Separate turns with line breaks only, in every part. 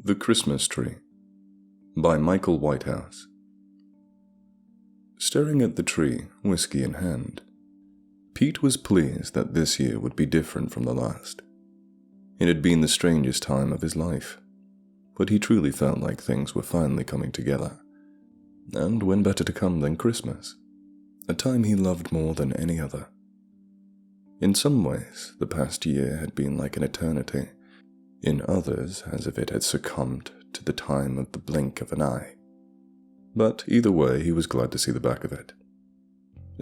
The Christmas Tree by Michael Whitehouse. Staring at the tree, whiskey in hand, Pete was pleased that this year would be different from the last. It had been the strangest time of his life, but he truly felt like things were finally coming together. And when better to come than Christmas, a time he loved more than any other. In some ways, the past year had been like an eternity. In others, as if it had succumbed to the time of the blink of an eye. But either way, he was glad to see the back of it.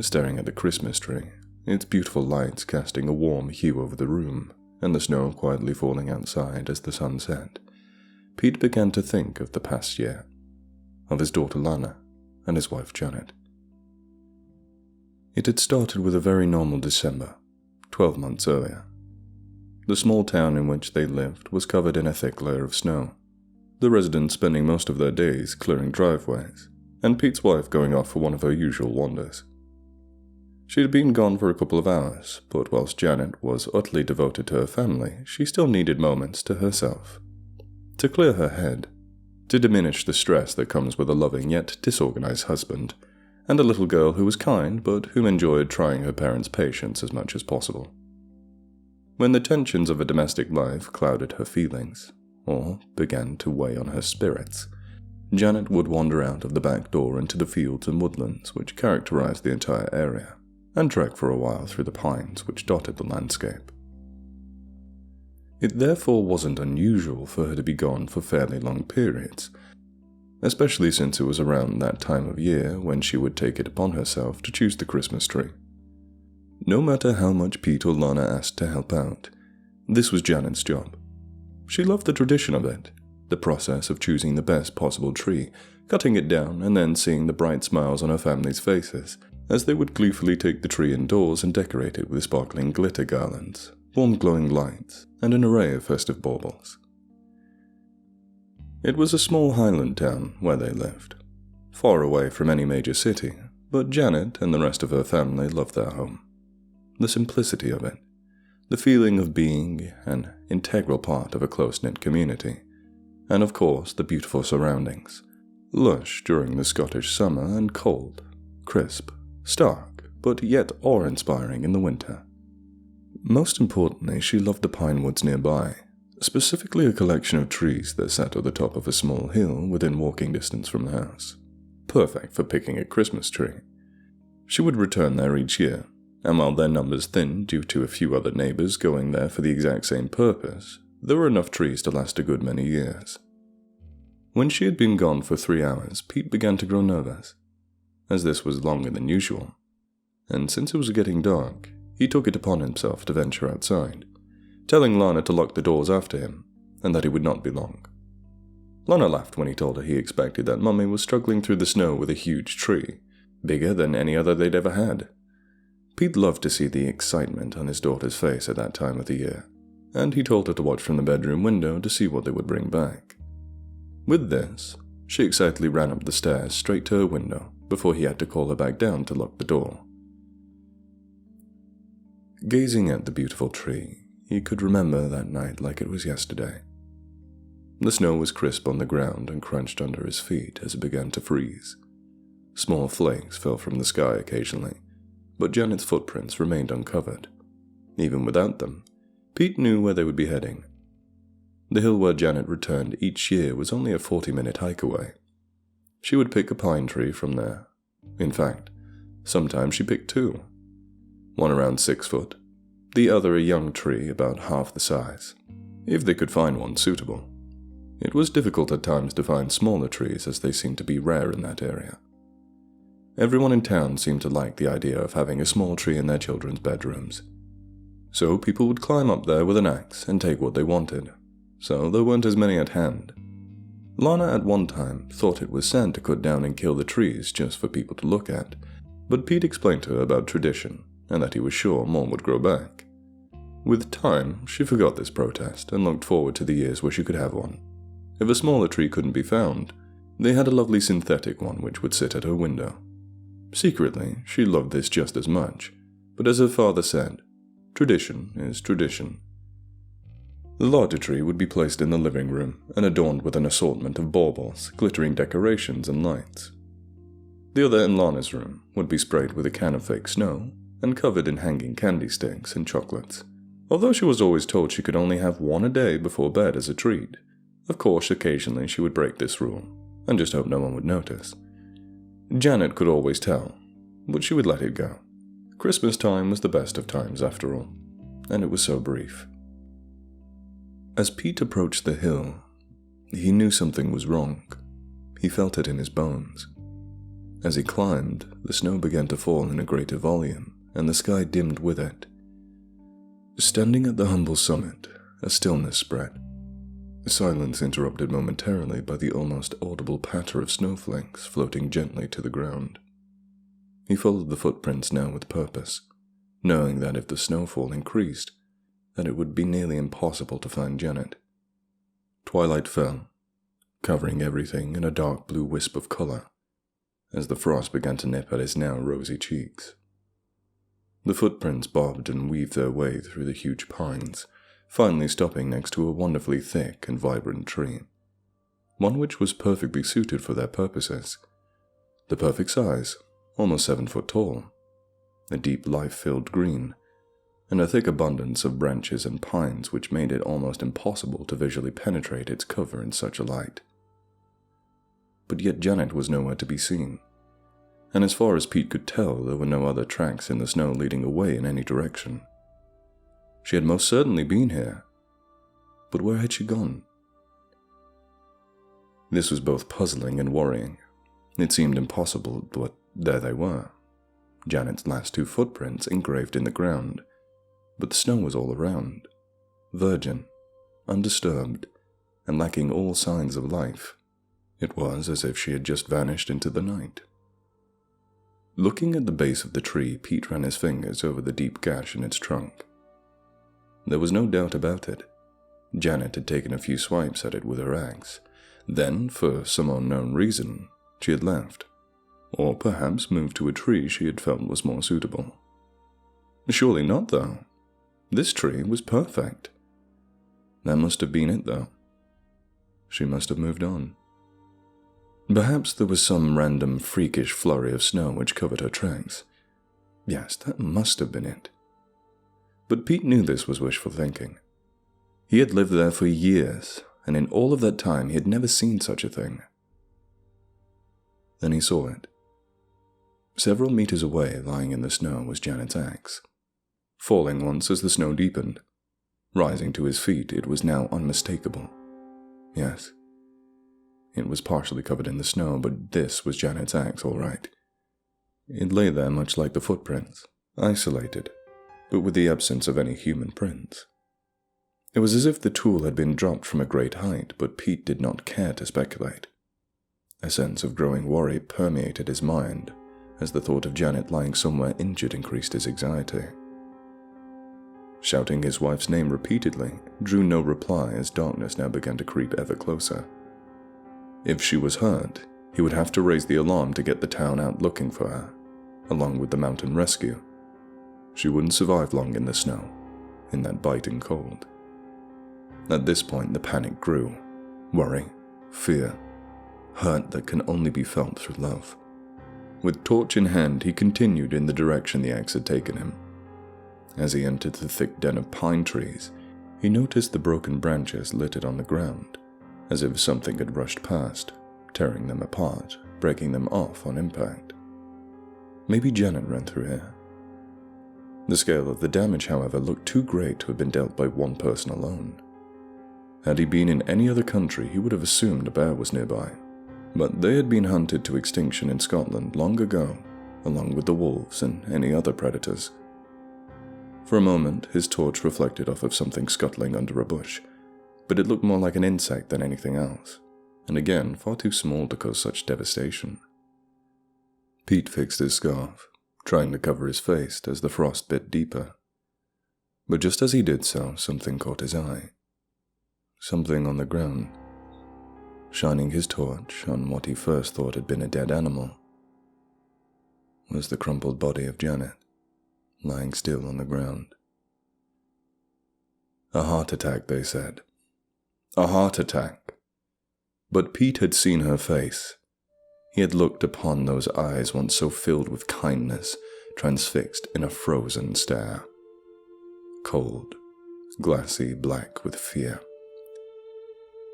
Staring at the Christmas tree, its beautiful lights casting a warm hue over the room, and the snow quietly falling outside as the sun set, Pete began to think of the past year, of his daughter Lana and his wife Janet. It had started with a very normal December, 12 months earlier. The small town in which they lived was covered in a thick layer of snow, the residents spending most of their days clearing driveways, and Pete's wife going off for one of her usual wanders. She had been gone for a couple of hours, but whilst Janet was utterly devoted to her family, she still needed moments to herself. To clear her head, to diminish the stress that comes with a loving yet disorganized husband, and a little girl who was kind but whom enjoyed trying her parents' patience as much as possible. When the tensions of a domestic life clouded her feelings, or began to weigh on her spirits, Janet would wander out of the back door into the fields and woodlands which characterized the entire area, and trek for a while through the pines which dotted the landscape. It therefore wasn't unusual for her to be gone for fairly long periods, especially since it was around that time of year when she would take it upon herself to choose the Christmas tree. No matter how much Pete or Lana asked to help out, this was Janet's job. She loved the tradition of it, the process of choosing the best possible tree, cutting it down, and then seeing the bright smiles on her family's faces as they would gleefully take the tree indoors and decorate it with sparkling glitter garlands, warm glowing lights, and an array of festive baubles. It was a small highland town where they lived, far away from any major city, but Janet and the rest of her family loved their home. The simplicity of it, the feeling of being an integral part of a close-knit community, and of course the beautiful surroundings, lush during the Scottish summer and cold, crisp, stark, but yet awe-inspiring in the winter. Most importantly, she loved the pine woods nearby, specifically a collection of trees that sat at the top of a small hill within walking distance from the house, perfect for picking a Christmas tree. She would return there each year, and while their numbers thinned due to a few other neighbors going there for the exact same purpose, there were enough trees to last a good many years. When she had been gone for 3 hours, Pete began to grow nervous, as this was longer than usual, and since it was getting dark, he took it upon himself to venture outside, telling Lana to lock the doors after him, and that he would not be long. Lana laughed when he told her he expected that Mummy was struggling through the snow with a huge tree, bigger than any other they'd ever had. Pete loved to see the excitement on his daughter's face at that time of the year, and he told her to watch from the bedroom window to see what they would bring back. With this, she excitedly ran up the stairs straight to her window before he had to call her back down to lock the door. Gazing at the beautiful tree, he could remember that night like it was yesterday. The snow was crisp on the ground and crunched under his feet as it began to freeze. Small flakes fell from the sky occasionally, but Janet's footprints remained uncovered. Even without them, Pete knew where they would be heading. The hill where Janet returned each year was only a 40-minute hike away. She would pick a pine tree from there. In fact, sometimes she picked 2. One around 6 foot, the other a young tree about half the size, if they could find one suitable. It was difficult at times to find smaller trees as they seemed to be rare in that area. Everyone in town seemed to like the idea of having a small tree in their children's bedrooms. So people would climb up there with an axe and take what they wanted, so there weren't as many at hand. Lana at one time thought it was sad to cut down and kill the trees just for people to look at, but Pete explained to her about tradition and that he was sure more would grow back. With time, she forgot this protest and looked forward to the years where she could have one. If a smaller tree couldn't be found, they had a lovely synthetic one which would sit at her window. Secretly, she loved this just as much, but as her father said, tradition is tradition. The larger tree would be placed in the living room and adorned with an assortment of baubles, glittering decorations, and lights. The other in Lana's room would be sprayed with a can of fake snow and covered in hanging candy sticks and chocolates, although she was always told she could only have one a day before bed as a treat. Of course, occasionally she would break this rule, and just hope no one would notice. Janet could always tell, but she would let it go. Christmas time was the best of times after all, and it was so brief. As Pete approached the hill, he knew something was wrong. He felt it in his bones. As he climbed, the snow began to fall in a greater volume, and the sky dimmed with it. Standing at the humble summit, a stillness spread. Silence interrupted momentarily by the almost audible patter of snowflakes floating gently to the ground. He followed the footprints now with purpose, knowing that if the snowfall increased, that it would be nearly impossible to find Janet. Twilight fell, covering everything in a dark blue wisp of color, as the frost began to nip at his now rosy cheeks. The footprints bobbed and weaved their way through the huge pines, finally stopping next to a wonderfully thick and vibrant tree, one which was perfectly suited for their purposes. The perfect size, almost 7 foot tall, a deep life-filled green, and a thick abundance of branches and pines which made it almost impossible to visually penetrate its cover in such a light. But yet Janet was nowhere to be seen, and as far as Pete could tell, there were no other tracks in the snow leading away in any direction. She had most certainly been here, but where had she gone? This was both puzzling and worrying. It seemed impossible, but there they were. Janet's last 2 footprints engraved in the ground, but the snow was all around, virgin, undisturbed, and lacking all signs of life. It was as if she had just vanished into the night. Looking at the base of the tree, Pete ran his fingers over the deep gash in its trunk. There was no doubt about it. Janet had taken a few swipes at it with her axe. Then, for some unknown reason, she had left, or perhaps moved to a tree she had felt was more suitable. Surely not, though. This tree was perfect. That must have been it, though. She must have moved on. Perhaps there was some random freakish flurry of snow which covered her tracks. Yes, that must have been it. But Pete knew this was wishful thinking. He had lived there for years, and in all of that time he had never seen such a thing. Then he saw it. Several meters away, lying in the snow, was Janet's axe. Falling once as the snow deepened. Rising to his feet, it was now unmistakable. Yes. It was partially covered in the snow, but this was Janet's axe, all right. It lay there much like the footprints, isolated, but with the absence of any human prints. It was as if the tool had been dropped from a great height, but Pete did not care to speculate. A sense of growing worry permeated his mind, as the thought of Janet lying somewhere injured increased his anxiety. Shouting his wife's name repeatedly drew no reply as darkness now began to creep ever closer. If she was hurt, he would have to raise the alarm to get the town out looking for her, along with the mountain rescue. She wouldn't survive long in the snow, in that biting cold. At this point, the panic grew. Worry, fear, hurt that can only be felt through love. With torch in hand, he continued in the direction the axe had taken him. As he entered the thick den of pine trees, he noticed the broken branches littered on the ground, as if something had rushed past, tearing them apart, breaking them off on impact. Maybe Janet ran through here. The scale of the damage, however, looked too great to have been dealt by one person alone. Had he been in any other country, he would have assumed a bear was nearby, but they had been hunted to extinction in Scotland long ago, along with the wolves and any other predators. For a moment, his torch reflected off of something scuttling under a bush, but it looked more like an insect than anything else, and again, far too small to cause such devastation. Pete fixed his scarf, trying to cover his face as the frost bit deeper. But just as he did so, something caught his eye. Something on the ground. Shining his torch on what he first thought had been a dead animal was the crumpled body of Janet, lying still on the ground. A heart attack, they said. A heart attack. But Pete had seen her face. He had looked upon those eyes once so filled with kindness, transfixed in a frozen stare. Cold, glassy black with fear.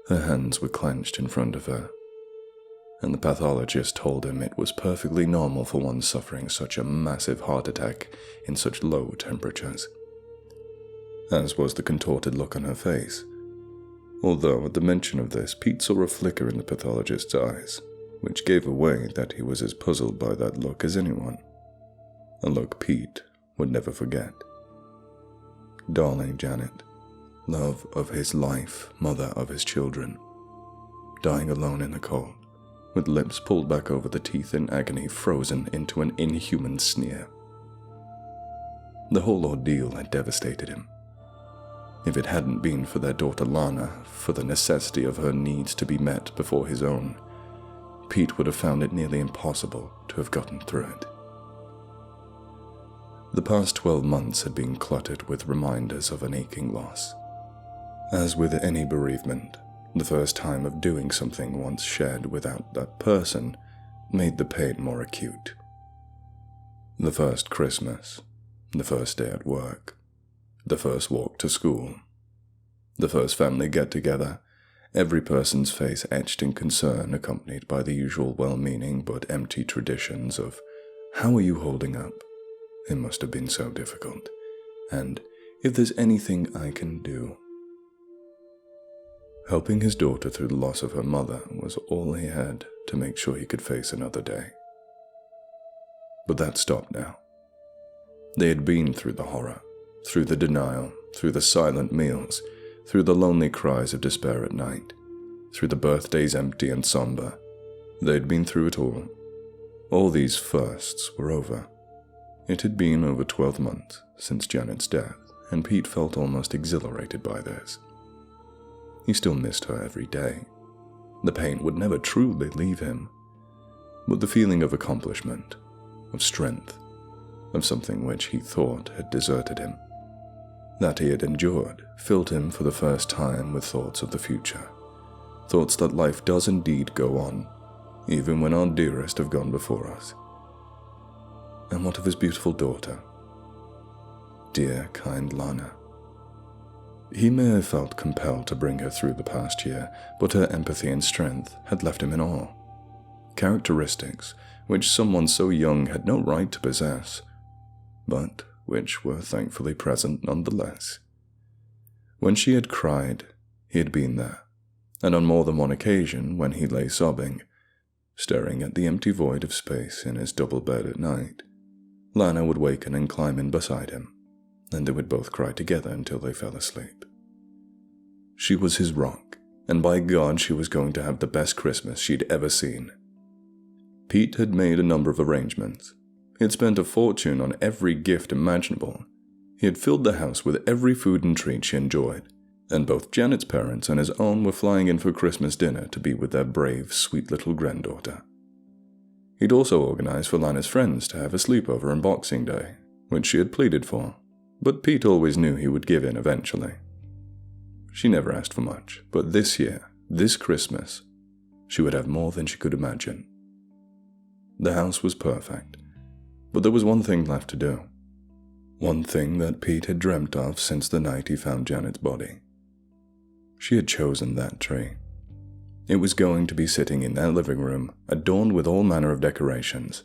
Her hands were clenched in front of her, and the pathologist told him it was perfectly normal for one suffering such a massive heart attack in such low temperatures. As was the contorted look on her face. Although at the mention of this, Pete saw a flicker in the pathologist's eyes, which gave away that he was as puzzled by that look as anyone. A look Pete would never forget. Darling Janet, love of his life, mother of his children, dying alone in the cold, with lips pulled back over the teeth in agony, frozen into an inhuman sneer. The whole ordeal had devastated him. If it hadn't been for their daughter Lana, for the necessity of her needs to be met before his own, Pete would have found it nearly impossible to have gotten through it. The past 12 months had been cluttered with reminders of an aching loss. As with any bereavement, the first time of doing something once shared without that person made the pain more acute. The first Christmas, the first day at work, the first walk to school, the first family get-together, every person's face etched in concern, accompanied by the usual well-meaning but empty traditions of, "How are you holding up? It must have been so difficult," and "If there's anything I can do." Helping his daughter through the loss of her mother was all he had to make sure he could face another day. But that stopped now. They had been through the horror, through the denial, through the silent meals, through the lonely cries of despair at night, through the birthdays empty and somber. They'd been through it all. All these firsts were over. It had been over 12 months since Janet's death, and Pete felt almost exhilarated by this. He still missed her every day. The pain would never truly leave him, but the feeling of accomplishment, of strength, of something which he thought had deserted him, that he had endured, filled him for the first time with thoughts of the future, thoughts that life does indeed go on, even when our dearest have gone before us. And what of his beautiful daughter? Dear, kind Lana. He may have felt compelled to bring her through the past year, but her empathy and strength had left him in awe. Characteristics which someone so young had no right to possess, but which were thankfully present nonetheless. When she had cried, he had been there, and on more than one occasion when he lay sobbing, staring at the empty void of space in his double bed at night, Lana would waken and climb in beside him, and they would both cry together until they fell asleep. She was his rock, and by God she was going to have the best Christmas she'd ever seen. Pete had made a number of arrangements. He had spent a fortune on every gift imaginable. He had filled the house with every food and treat she enjoyed, and both Janet's parents and his own were flying in for Christmas dinner to be with their brave, sweet little granddaughter. He'd also organized for Lana's friends to have a sleepover on Boxing Day, which she had pleaded for, but Pete always knew he would give in eventually. She never asked for much, but this year, this Christmas, she would have more than she could imagine. The house was perfect, but there was one thing left to do. One thing that Pete had dreamt of since the night he found Janet's body. She had chosen that tree. It was going to be sitting in their living room, adorned with all manner of decorations.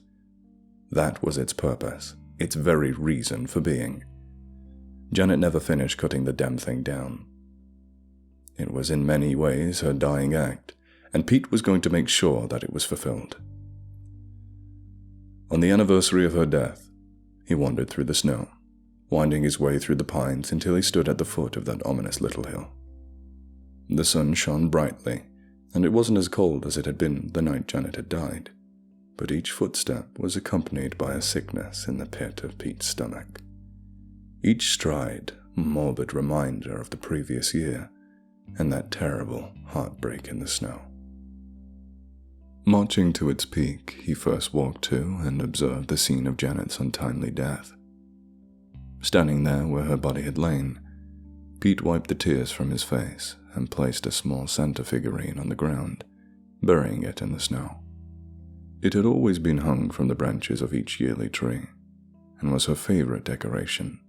That was its purpose, its very reason for being. Janet never finished cutting the damn thing down. It was in many ways her dying act, and Pete was going to make sure that it was fulfilled. On the anniversary of her death, he wandered through the snow, winding his way through the pines until he stood at the foot of that ominous little hill. The sun shone brightly, and it wasn't as cold as it had been the night Janet had died, but each footstep was accompanied by a sickness in the pit of Pete's stomach. Each stride a morbid reminder of the previous year, and that terrible heartbreak in the snow. Marching to its peak, he first walked to and observed the scene of Janet's untimely death. Standing there where her body had lain, Pete wiped the tears from his face and placed a small Santa figurine on the ground, burying it in the snow. It had always been hung from the branches of each yearly tree, and was her favorite decoration.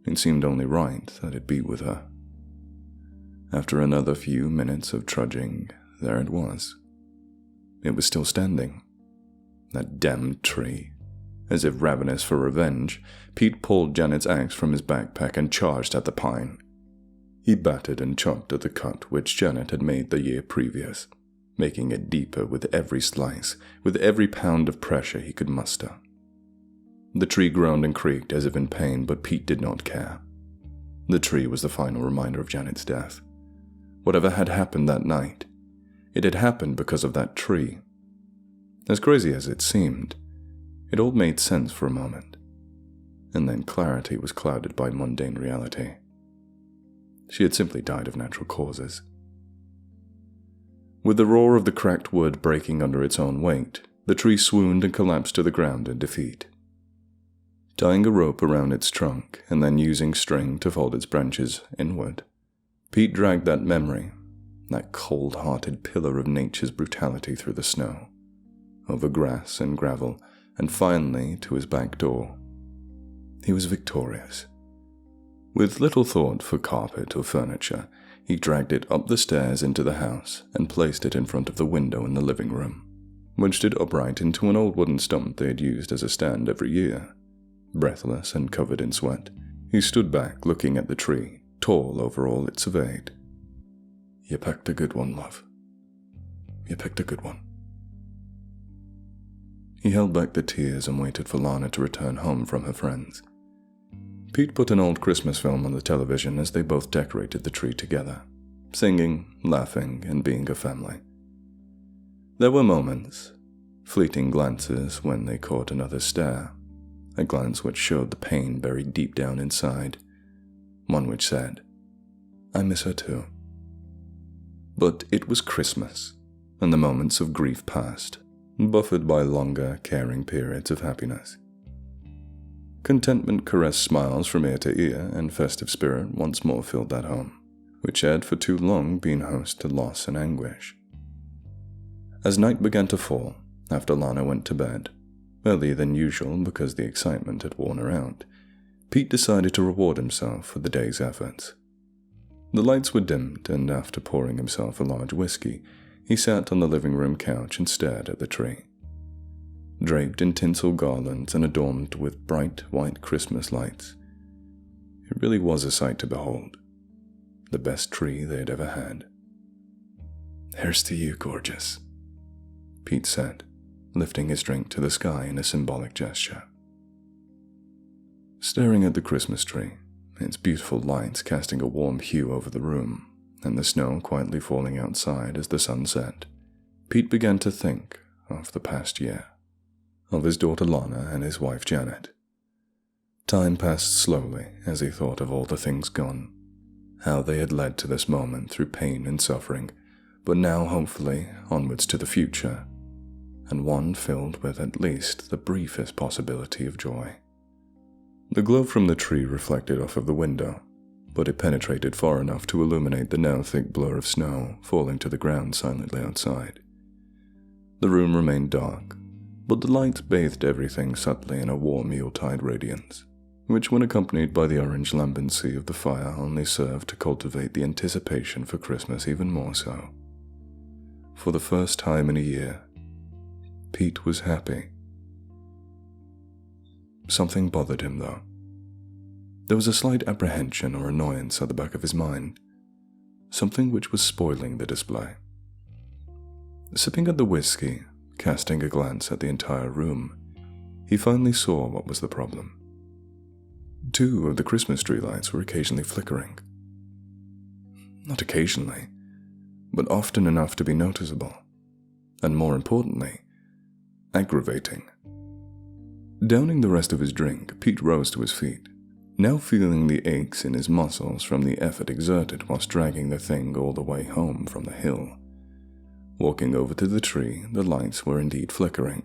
It seemed only right that it be with her. After another few minutes of trudging, there it was. It was still standing. That damned tree. As if ravenous for revenge, Pete pulled Janet's axe from his backpack and charged at the pine. He battered and chopped at the cut which Janet had made the year previous, making it deeper with every slice, with every pound of pressure he could muster. The tree groaned and creaked as if in pain, but Pete did not care. The tree was the final reminder of Janet's death. Whatever had happened that night, it had happened because of that tree. As crazy as it seemed, it all made sense for a moment, and then clarity was clouded by mundane reality. She had simply died of natural causes. With the roar of the cracked wood breaking under its own weight, the tree swooned and collapsed to the ground in defeat. Tying a rope around its trunk and then using string to fold its branches inward, Pete dragged that memory, that cold-hearted pillar of nature's brutality, through the snow, over grass and gravel, and finally to his back door. He was victorious. With little thought for carpet or furniture, he dragged it up the stairs into the house and placed it in front of the window in the living room, which stood upright into an old wooden stump they had used as a stand every year. Breathless and covered in sweat, he stood back looking at the tree, tall over all it surveyed. "You picked a good one, love. You picked a good one." He held back the tears and waited for Lana to return home from her friends. Pete put an old Christmas film on the television as they both decorated the tree together, singing, laughing, and being a family. There were moments, fleeting glances when they caught another's stare, a glance which showed the pain buried deep down inside, one which said, "I miss her too." But it was Christmas, and the moments of grief passed, buffered by longer, caring periods of happiness. Contentment caressed smiles from ear to ear, and festive spirit once more filled that home, which had for too long been host to loss and anguish. As night began to fall, after Lana went to bed, earlier than usual because the excitement had worn her out, Pete decided to reward himself for the day's efforts. The lights were dimmed, and after pouring himself a large whiskey, he sat on the living room couch and stared at the tree. Draped in tinsel garlands and adorned with bright white Christmas lights, it really was a sight to behold. The best tree they had ever had. "Here's to you, gorgeous," Pete said, lifting his drink to the sky in a symbolic gesture. Staring at the Christmas tree, its beautiful lights casting a warm hue over the room, and the snow quietly falling outside as the sun set, Pete began to think of the past year, of his daughter Lana and his wife Janet. Time passed slowly as he thought of all the things gone, how they had led to this moment through pain and suffering, but now hopefully onwards to the future, and one filled with at least the briefest possibility of joy. The glow from the tree reflected off of the window, but it penetrated far enough to illuminate the now thick blur of snow falling to the ground silently outside. The room remained dark, but the lights bathed everything subtly in a warm Yuletide radiance, which when accompanied by the orange lambency of the fire only served to cultivate the anticipation for Christmas even more so. For the first time in a year, Pete was happy. Something bothered him, though. There was a slight apprehension or annoyance at the back of his mind, something which was spoiling the display. Sipping at the whiskey, casting a glance at the entire room, he finally saw what was the problem. 2 of the Christmas tree lights were occasionally flickering. Not occasionally, but often enough to be noticeable, and more importantly, aggravating. Downing the rest of his drink, Pete rose to his feet, now feeling the aches in his muscles from the effort exerted whilst dragging the thing all the way home from the hill. Walking over to the tree, the lights were indeed flickering.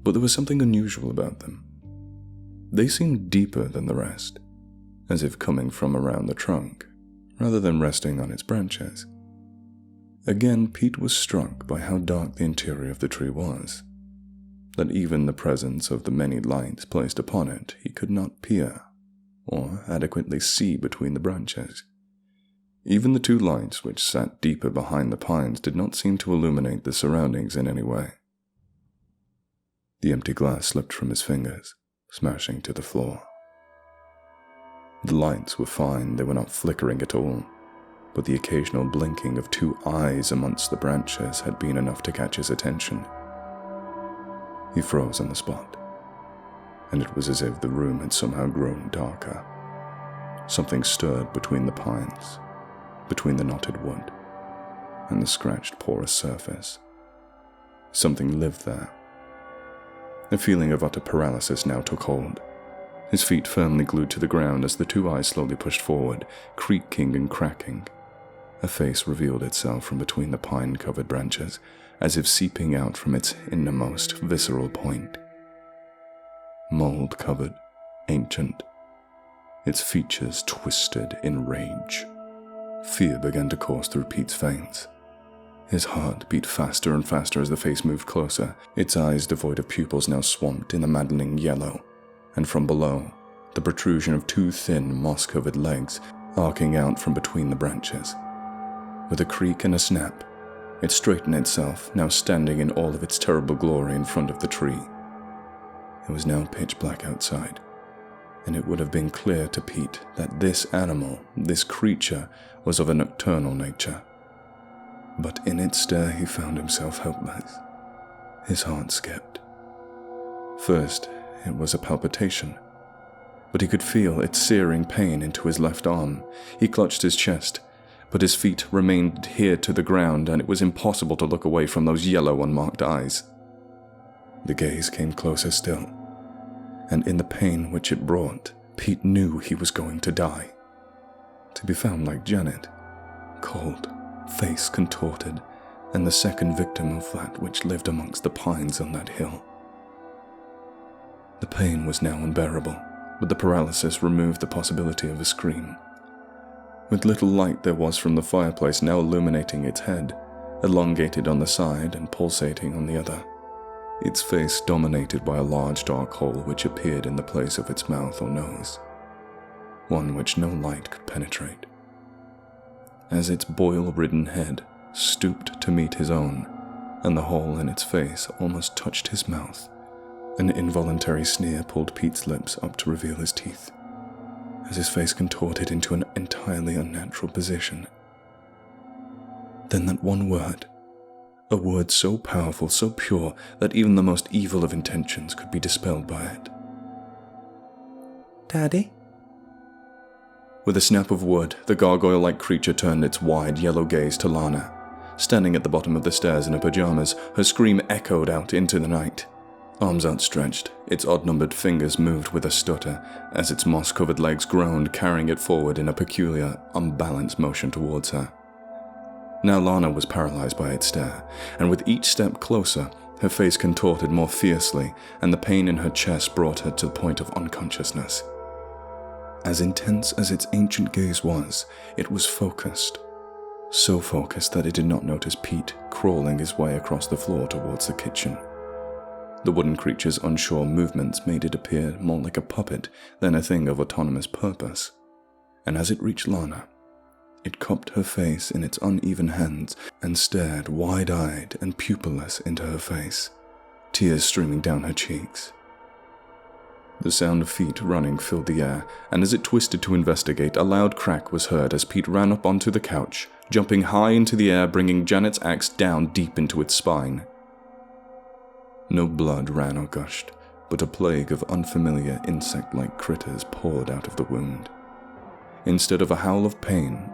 But there was something unusual about them. They seemed deeper than the rest, as if coming from around the trunk, rather than resting on its branches. Again, Pete was struck by how dark the interior of the tree was, that even the presence of the many lights placed upon it he could not peer, or adequately see between the branches. Even the two lights which sat deeper behind the pines did not seem to illuminate the surroundings in any way. The empty glass slipped from his fingers, smashing to the floor. The lights were fine, they were not flickering at all, but the occasional blinking of two eyes amongst the branches had been enough to catch his attention. He froze on the spot, and it was as if the room had somehow grown darker. Something stirred between the pines, between the knotted wood, and the scratched porous surface. Something lived there. A feeling of utter paralysis now took hold, his feet firmly glued to the ground as the two eyes slowly pushed forward, creaking and cracking. A face revealed itself from between the pine-covered branches, as if seeping out from its innermost visceral point. Mold-covered, ancient, its features twisted in rage. Fear began to course through Pete's veins. His heart beat faster and faster as the face moved closer, its eyes devoid of pupils now swamped in a maddening yellow, and from below, the protrusion of two thin, moss-covered legs arcing out from between the branches. With a creak and a snap, it straightened itself, now standing in all of its terrible glory in front of the tree. It was now pitch black outside, and it would have been clear to Pete that this animal, this creature, was of a nocturnal nature. But in its stare he found himself helpless. His heart skipped. First, it was a palpitation, but he could feel its searing pain into his left arm. He clutched his chest, but his feet remained adhered to the ground, and it was impossible to look away from those yellow, unmarked eyes. The gaze came closer still, and in the pain which it brought, Pete knew he was going to die. To be found like Janet, cold, face contorted, and the second victim of that which lived amongst the pines on that hill. The pain was now unbearable, but the paralysis removed the possibility of a scream. With little light there was from the fireplace now illuminating its head, elongated on the side and pulsating on the other, its face dominated by a large dark hole which appeared in the place of its mouth or nose, one which no light could penetrate. As its boil-ridden head stooped to meet his own, and the hole in its face almost touched his mouth, an involuntary sneer pulled Pete's lips up to reveal his teeth, as his face contorted into an entirely unnatural position. Then that one word, a word so powerful, so pure, that even the most evil of intentions could be dispelled by it. "Daddy?" With a snap of wood, the gargoyle-like creature turned its wide yellow gaze to Lana. Standing at the bottom of the stairs in her pajamas, her scream echoed out into the night. Arms outstretched, its odd-numbered fingers moved with a stutter as its moss-covered legs groaned, carrying it forward in a peculiar, unbalanced motion towards her. Now Lana was paralyzed by its stare, and with each step closer, her face contorted more fiercely, and the pain in her chest brought her to the point of unconsciousness. As intense as its ancient gaze was, it was focused. So focused that it did not notice Pete crawling his way across the floor towards the kitchen. The wooden creature's unsure movements made it appear more like a puppet than a thing of autonomous purpose, and as it reached Lana, it cupped her face in its uneven hands and stared wide-eyed and pupilless into her face, tears streaming down her cheeks. The sound of feet running filled the air, and as it twisted to investigate, a loud crack was heard as Pete ran up onto the couch, jumping high into the air, bringing Janet's axe down deep into its spine. No blood ran or gushed, but a plague of unfamiliar insect-like critters poured out of the wound. Instead of a howl of pain,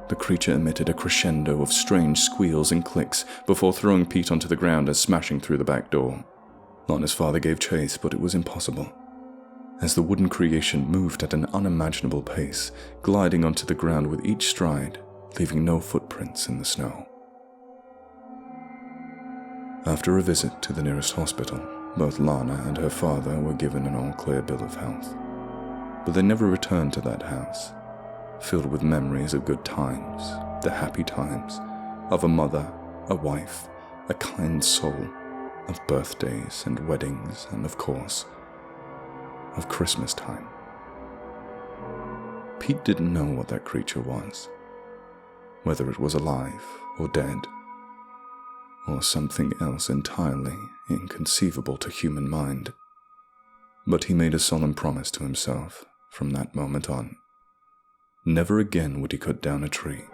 the creature emitted a crescendo of strange squeals and clicks before throwing Pete onto the ground and smashing through the back door. Lana's father gave chase, but it was impossible, as the wooden creation moved at an unimaginable pace, gliding onto the ground with each stride, leaving no footprints in the snow. After a visit to the nearest hospital, both Lana and her father were given an all-clear bill of health. But they never returned to that house, filled with memories of good times, the happy times, of a mother, a wife, a kind soul, of birthdays and weddings, and of course, of Christmas time. Pete didn't know what that creature was, whether it was alive or dead, or something else entirely inconceivable to human mind. But he made a solemn promise to himself from that moment on. Never again would he cut down a tree,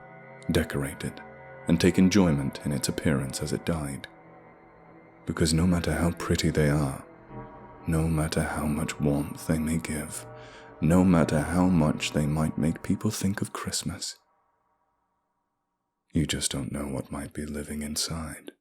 decorate it, and take enjoyment in its appearance as it died. Because no matter how pretty they are, no matter how much warmth they may give, no matter how much they might make people think of Christmas, you just don't know what might be living inside.